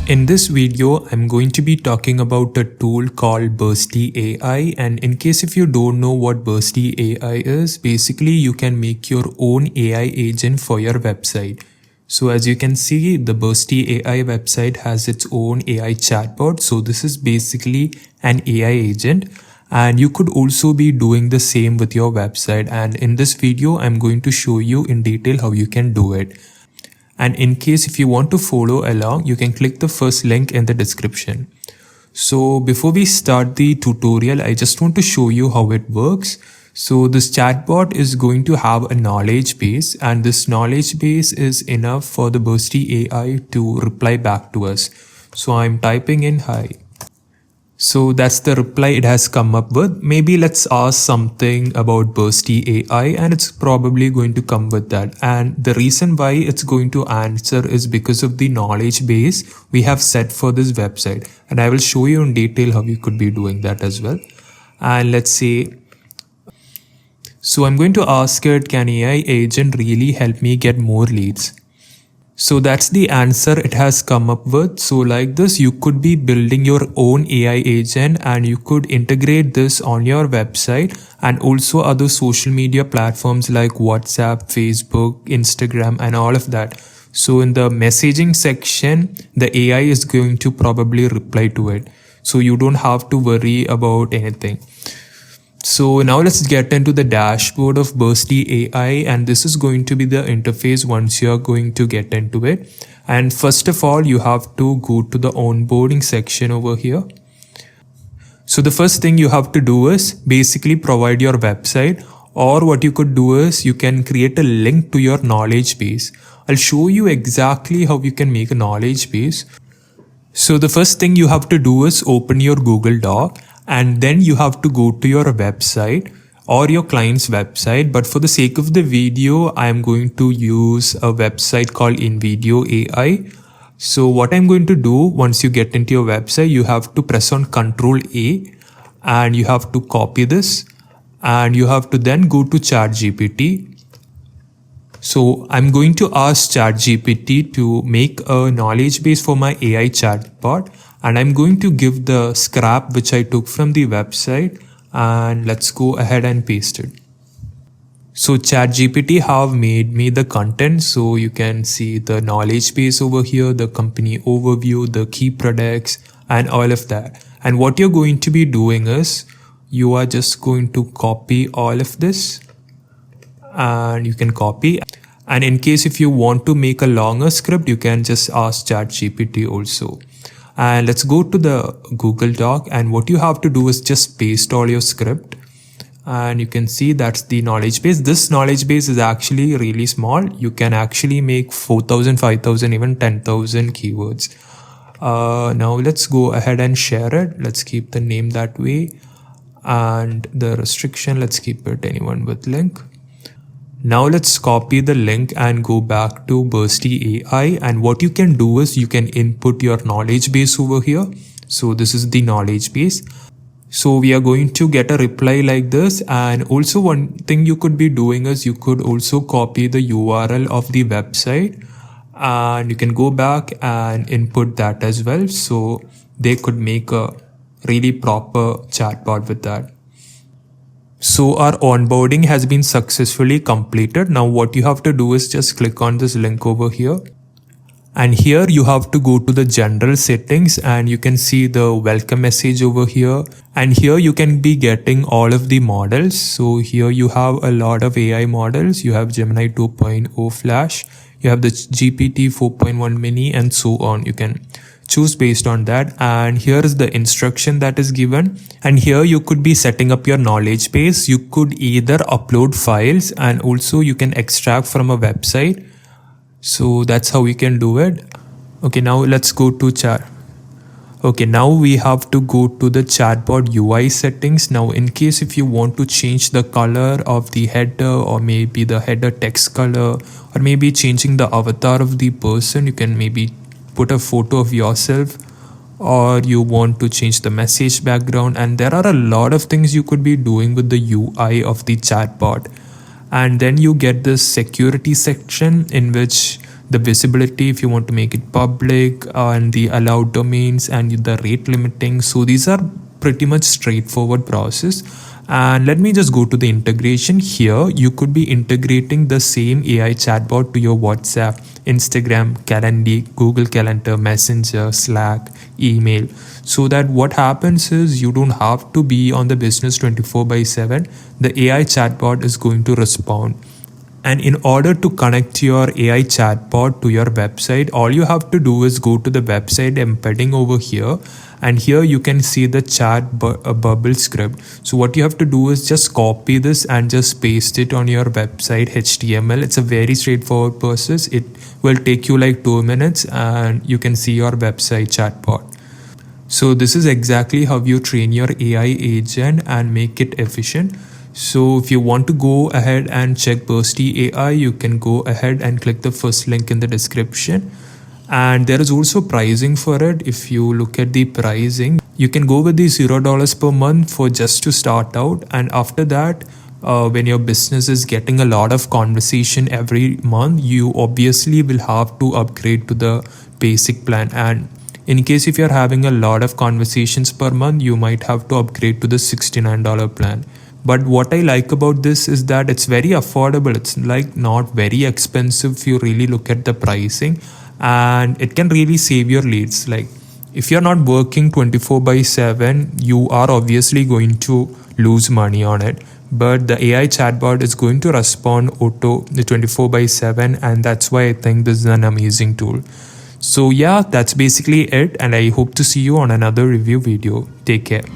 In this video, I'm going to be talking about a tool called Bursty AI, and in case if you don't know what Bursty AI is, basically you can make your own AI agent for your website. So as you can see, the Bursty AI website has its own AI chatbot. So this is basically an AI agent, and you could also be doing the same with your website. And in this video, I'm going to show you in detail how you can do it. And in case if you want to follow along, you can click the first link in the description. So before we start the tutorial, I just want to show you how it works. So this chatbot is going to have a knowledge base, and this knowledge base is enough for the Bursty AI to reply back to us. So I'm typing in hi. So that's the reply it has come up with. Maybe let's ask something about Bursty AI, and it's probably going to come with that. And the reason why it's going to answer is because of the knowledge base we have set for this website. And I will show you in detail how you could be doing that as well. And let's say, so I'm going to ask it, can AI agent really help me get more leads? So that's the answer it has come up with. So like this, you could be building your own AI agent, and you could integrate this on your website and also other social media platforms like WhatsApp, Facebook, Instagram, and all of that. So in the messaging section, the AI is going to probably reply to it. So you don't have to worry about anything. So now let's get into the dashboard of Bursty AI, and this is going to be the interface once you're going to get into it. And first of all, you have to go to the onboarding section over here. So the first thing you have to do is basically provide your website, or what you could do is you can create a link to your knowledge base. I'll show you exactly how you can make a knowledge base. So the first thing you have to do is open your Google Doc, and then you have to go to your website or your client's website. But for the sake of the video, I am going to use a website called InVideo AI. So what I'm going to do, once you get into your website, you have to press on Ctrl A, and you have to copy this, and you have to then go to ChatGPT. So I'm going to ask ChatGPT to make a knowledge base for my AI chatbot, and I'm going to give the scrap which I took from the website, and let's go ahead and paste it. So ChatGPT have made me the content, so you can see the knowledge base over here, the company overview, the key products, and all of that. And what you're going to be doing is you are just going to copy all of this, and you can copy. And in case if you want to make a longer script, you can just ask ChatGPT also. And let's go to the Google Doc, and what you have to do is just paste all your script, and you can see that's the knowledge base. This knowledge base is actually really small. You can actually make 4,000, 5,000, even 10,000 keywords. Now let's go ahead and share it. Let's keep the name that way, and the restriction, let's keep it anyone with link. Now let's copy the link and go back to Bursty AI, and what you can do is you can input your knowledge base over here. So this is the knowledge base. So we are going to get a reply like this. And also one thing you could be doing is you could also copy the URL of the website, and you can go back and input that as well. So they could make a really proper chatbot with that. So our onboarding has been successfully completed. Now what you have to do is just click on this link over here. And here you have to go to the general settings, and you can see the welcome message over here. And here you can be getting all of the models. So here you have a lot of AI models. You have Gemini 2.0 Flash, you have the GPT 4.1 mini, and so on. You can choose based on that. And here is the instruction that is given, and here you could be setting up your knowledge base. You could either upload files, and also you can extract from a website. So that's how we can do it. Okay, now let's go to chat. Okay, now we have to go to the chatbot UI settings. Now in case if you want to change the color of the header, or maybe the header text color, or maybe changing the avatar of the person, you can maybe put a photo of yourself, or you want to change the message background. And there are a lot of things you could be doing with the UI of the chatbot. And then you get this security section, in which the visibility if you want to make it public, and the allowed domains and the rate limiting. So these are pretty much straightforward process. And let me just go to the integration. Here you could be integrating the same AI chatbot to your WhatsApp, Instagram, Calendly, Google Calendar, Messenger, Slack, email, so that what happens is you don't have to be on the business 24/7. The AI chatbot is going to respond. And in order to connect your AI chatbot to your website, all you have to do is go to the website embedding over here. And here you can see the bubble script. So what you have to do is just copy this and just paste it on your website HTML. It's a very straightforward process. It will take you like 2 minutes and you can see your website chatbot. So this is exactly how you train your AI agent and make it efficient. So if you want to go ahead and check Bursty AI, you can go ahead and click the first link in the description. And there is also pricing for it. If you look at the pricing, you can go with the $0 per month for just to start out. And after that, when your business is getting a lot of conversation every month, you obviously will have to upgrade to the basic plan. And in case if you're having a lot of conversations per month, you might have to upgrade to the $69 plan. But what I like about this is that it's very affordable. It's like not very expensive if you really look at the pricing, and it can really save your leads. Like if you're not working 24/7, you are obviously going to lose money on it. But the AI chatbot is going to respond auto the 24/7, and that's why I think this is an amazing tool. So yeah, that's basically it, and I hope to see you on another review video. Take care.